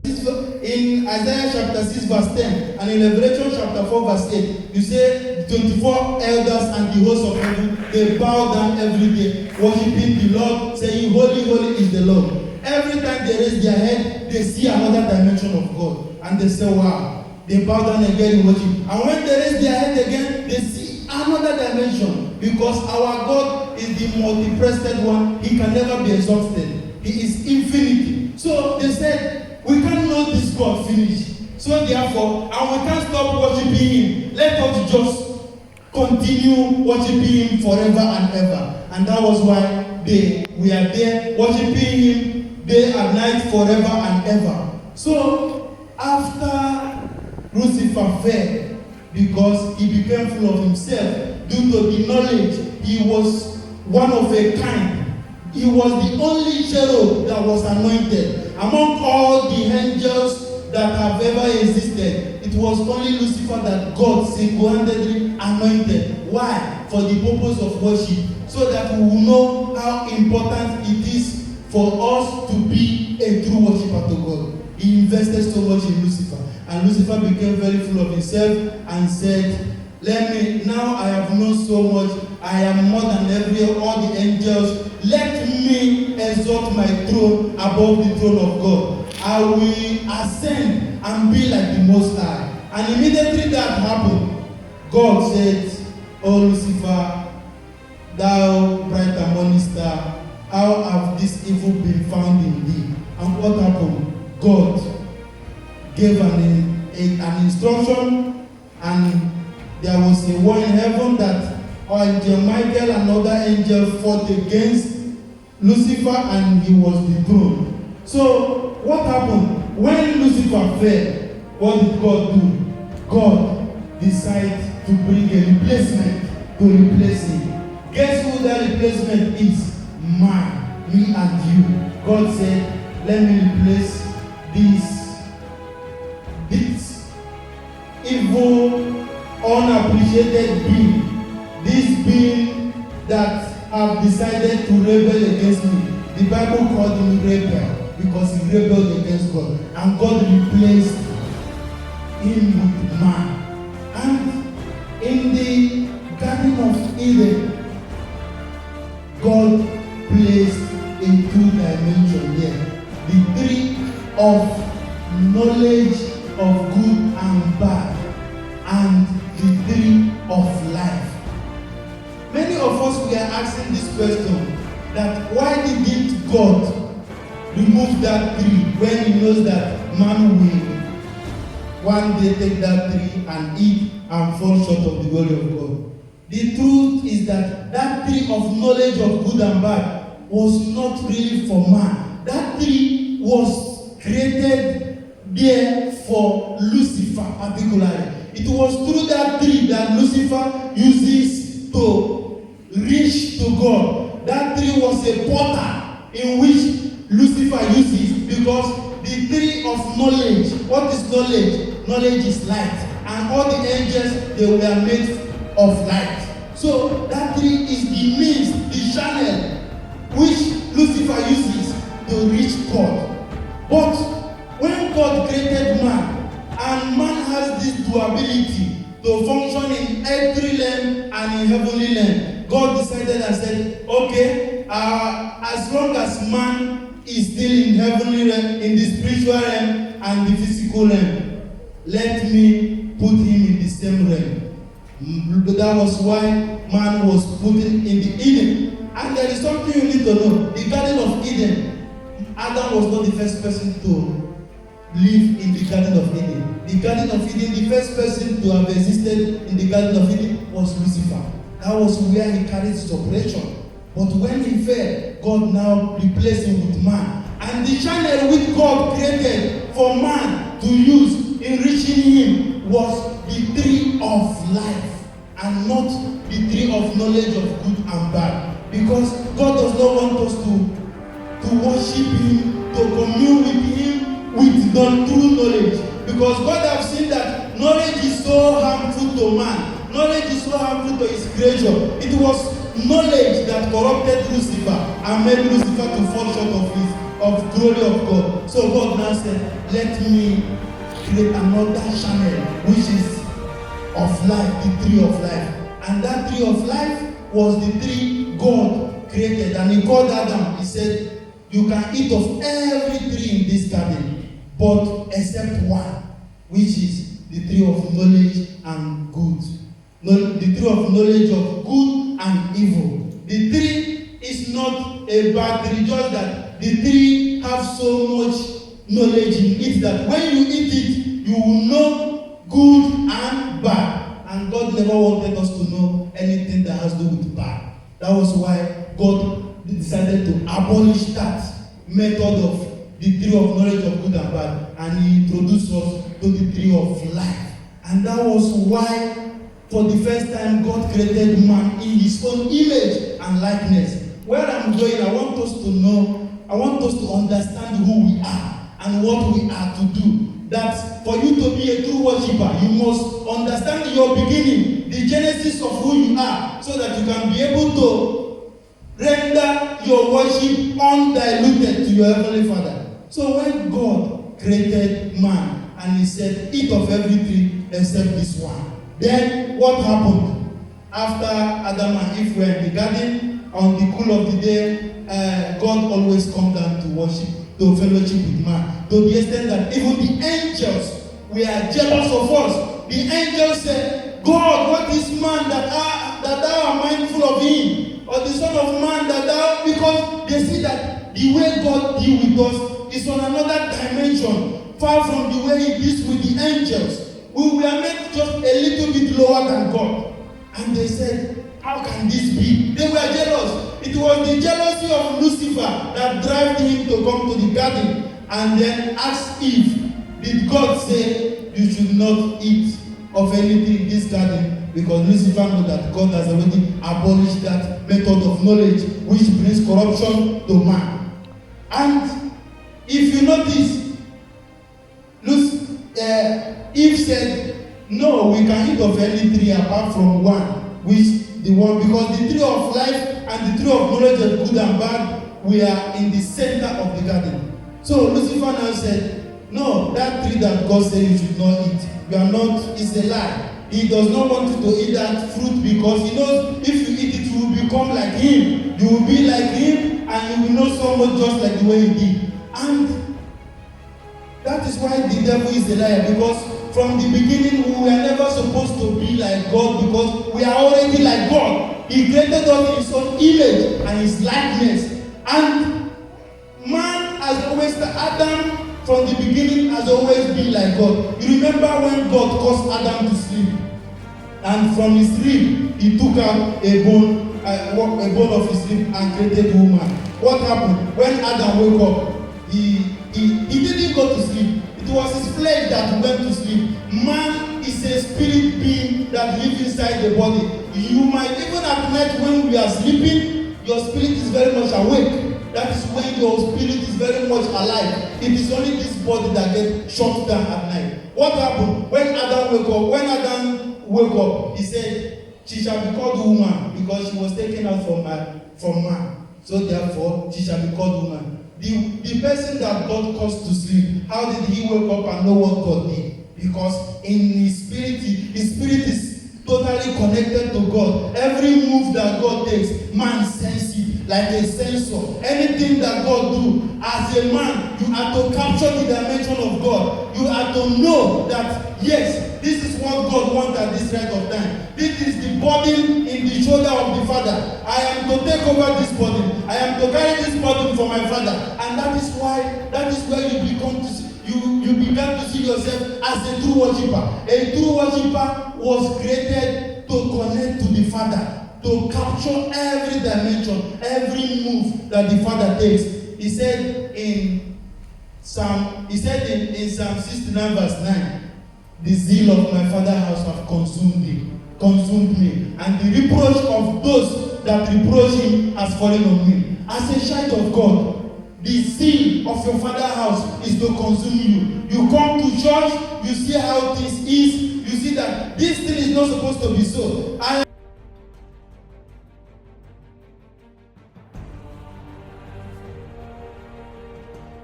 In Isaiah chapter 6 verse 10 and in Revelation chapter 4 verse 8, you say 24 elders and the host of heaven, they bow down every day, worshiping the Lord, saying, Holy, holy is the Lord. Every time they raise their head, they see another dimension of God. And they say, wow. They bow down again in worship. And when they raise their head again, they see another dimension. Because our God is the multi-breasted one. He can never be exhausted. He is infinity. So they said, we can't know this God finish. So therefore, and we can't stop worshiping Him. Let us just continue worshiping Him forever and ever. And that was why we are there worshiping Him day and night forever and ever. So after Lucifer fell, because he became full of himself due to the knowledge he was one of a kind. He was the only cherub that was anointed. Among all the angels that have ever existed, it was only Lucifer that God single-handedly anointed. Why? For the purpose of worship. So that we will know how important it is for us to be a true worshiper to God. He invested so much in Lucifer. And Lucifer became very full of himself and said, now I have known so much. I am more than all the angels. Let me exalt my throne above the throne of God. I will ascend and be like the Most High. And immediately that happened, God said, O Lucifer, thou bright and morning star, how have this evil been found in thee? And what happened? God gave an instruction, and there was a war in heaven that Angel Michael and other angels fought against Lucifer, and he was dethroned. So what happened? When Lucifer fell, what did God do? God decided to bring a replacement to replace him. Guess who that replacement is? Man, me and you. God said, let me replace this evil, unappreciated being, this being that have decided to rebel against me. The Bible called him rebel because he rebelled against God, and God replaced him with man. And in the Garden of Eden, God placed a two dimension here, the tree of knowledge of good and bad, and the tree of life. Many of us, we are asking this question, that why didn't God remove that tree when he knows that man will one day take that tree and eat and fall short of the glory of God? The truth is that that tree of knowledge of good and bad was not really for man. That tree was created there for Lucifer particularly. It was through that tree that Lucifer uses to reach to God. That tree was a portal in which Lucifer uses, because the tree of knowledge, what is knowledge? Knowledge is light, and all the angels, they were made of light. So that tree is the means, the channel which Lucifer uses to reach God. But when God created man, and man has this duality to function in earthly realm and in heavenly realm, God decided and said, okay, as long as man is still in heavenly realm, in the spiritual realm and the physical realm, let me put him in the same realm. That was why man was put in the Eden. And there is something you need to know. The Garden of Eden, Adam was not the first person to live in the Garden of Eden. The Garden of Eden, the first person to have existed in the Garden of Eden was Lucifer. That was where he carried his operation. But when he fell, God now replaced him with man. And the channel which God created for man to use in reaching him was the tree of life, and not the tree of knowledge of good and bad. Because God does not want us to worship him, to commune with him with the true knowledge. Because God has seen that knowledge is so harmful to man. Knowledge is so harmful to his creation. It was knowledge that corrupted Lucifer and made Lucifer to fall short of his of glory of God. So God now said, let me create another channel, which is of life, the tree of life. And that tree of life was the tree God created. And he called Adam. He said, you can eat of every tree in this garden, but except one, which is the tree of knowledge and good. The tree of knowledge of good and evil. The tree is not a bad tree, just that the tree has so much knowledge in it that when you eat it, you will know good and bad. And God never wanted us to know anything that has to do with bad. That was why God decided to abolish that method of the tree of knowledge of good and bad, and he introduced us to the tree of life. And that was why, for the first time, God created man in his own image and likeness. Where I'm going, I want us to know, I want us to understand who we are and what we are to do. That for you to be a true worshiper, you must understand your beginning, the genesis of who you are, so that you can be able to render your worship undiluted to your Heavenly Father. So when God created man and he said, eat of every tree except this one, then what happened? After Adam and Eve were in the garden, on the cool of the day, God always come down to worship, to fellowship with man, to the extent that even the angels were jealous of us. The angels said, God, what is man that thou art mindful of him? Or the son of man that thou, because they see that the way God deals with us is on another dimension, far from the way he deals with the angels. We were made just a little bit lower than God. And they said, how can this be? They were jealous. It was the jealousy of Lucifer that drove him to come to the garden and then ask Eve, did God say you should not eat of anything in this garden? Because Lucifer knew that God has already abolished that method of knowledge which brings corruption to man. And if you notice, Eve said, no, we can eat of any tree apart from one, which the one, because the tree of life and the tree of knowledge of good and bad were in the center of the garden. So Lucifer now said, no, that tree that God said you should not eat, you are not, it's a lie. He does not want you to eat that fruit because he knows if you eat it, you will become like him. You will be like him and you will know so much just like the way he did. And that is why the devil is a liar, because from the beginning we were never supposed to be like God, because we are already like God. He created us in his own image and his likeness. And man has always, Adam from the beginning has always been like God. You remember when God caused Adam to sleep, and from his sleep he took out a bone of his sleep and created woman. What happened? When Adam woke up, he didn't go to sleep. It was his flesh that went to sleep. Man is a spirit being that lives inside the body. You might, even at night when we are sleeping, your spirit is very much awake. That is when your spirit is very much alive. It is only this body that gets shut down at night. What happened? When Adam woke up, he said, she shall be called woman, because she was taken out from man. So therefore, she shall be called woman. The person that God caused to sleep, how did he wake up and know what God did? Because in his spirit is totally connected to God. Every move that God takes, man senses it like a sensor. Anything that God do, as a man, you have to capture the dimension of God. You have to know that, yes, this is what God wants at this right of time. This is the burden in the shoulder of the Father. I am to take over this burden. I am to carry this burden for my Father. And that is where you become to see, you began to see yourself as a true worshiper. A true worshiper was created to connect to the Father, to capture every dimension, every move that the Father takes. He said in Psalm 69 verse 9, the zeal of my Father's house have consumed me. And the reproach of those that reproach him has fallen on me. As a child of God, the zeal of your Father's house is to consume you. You come to church, you see how this is, you see that this thing is not supposed to be so.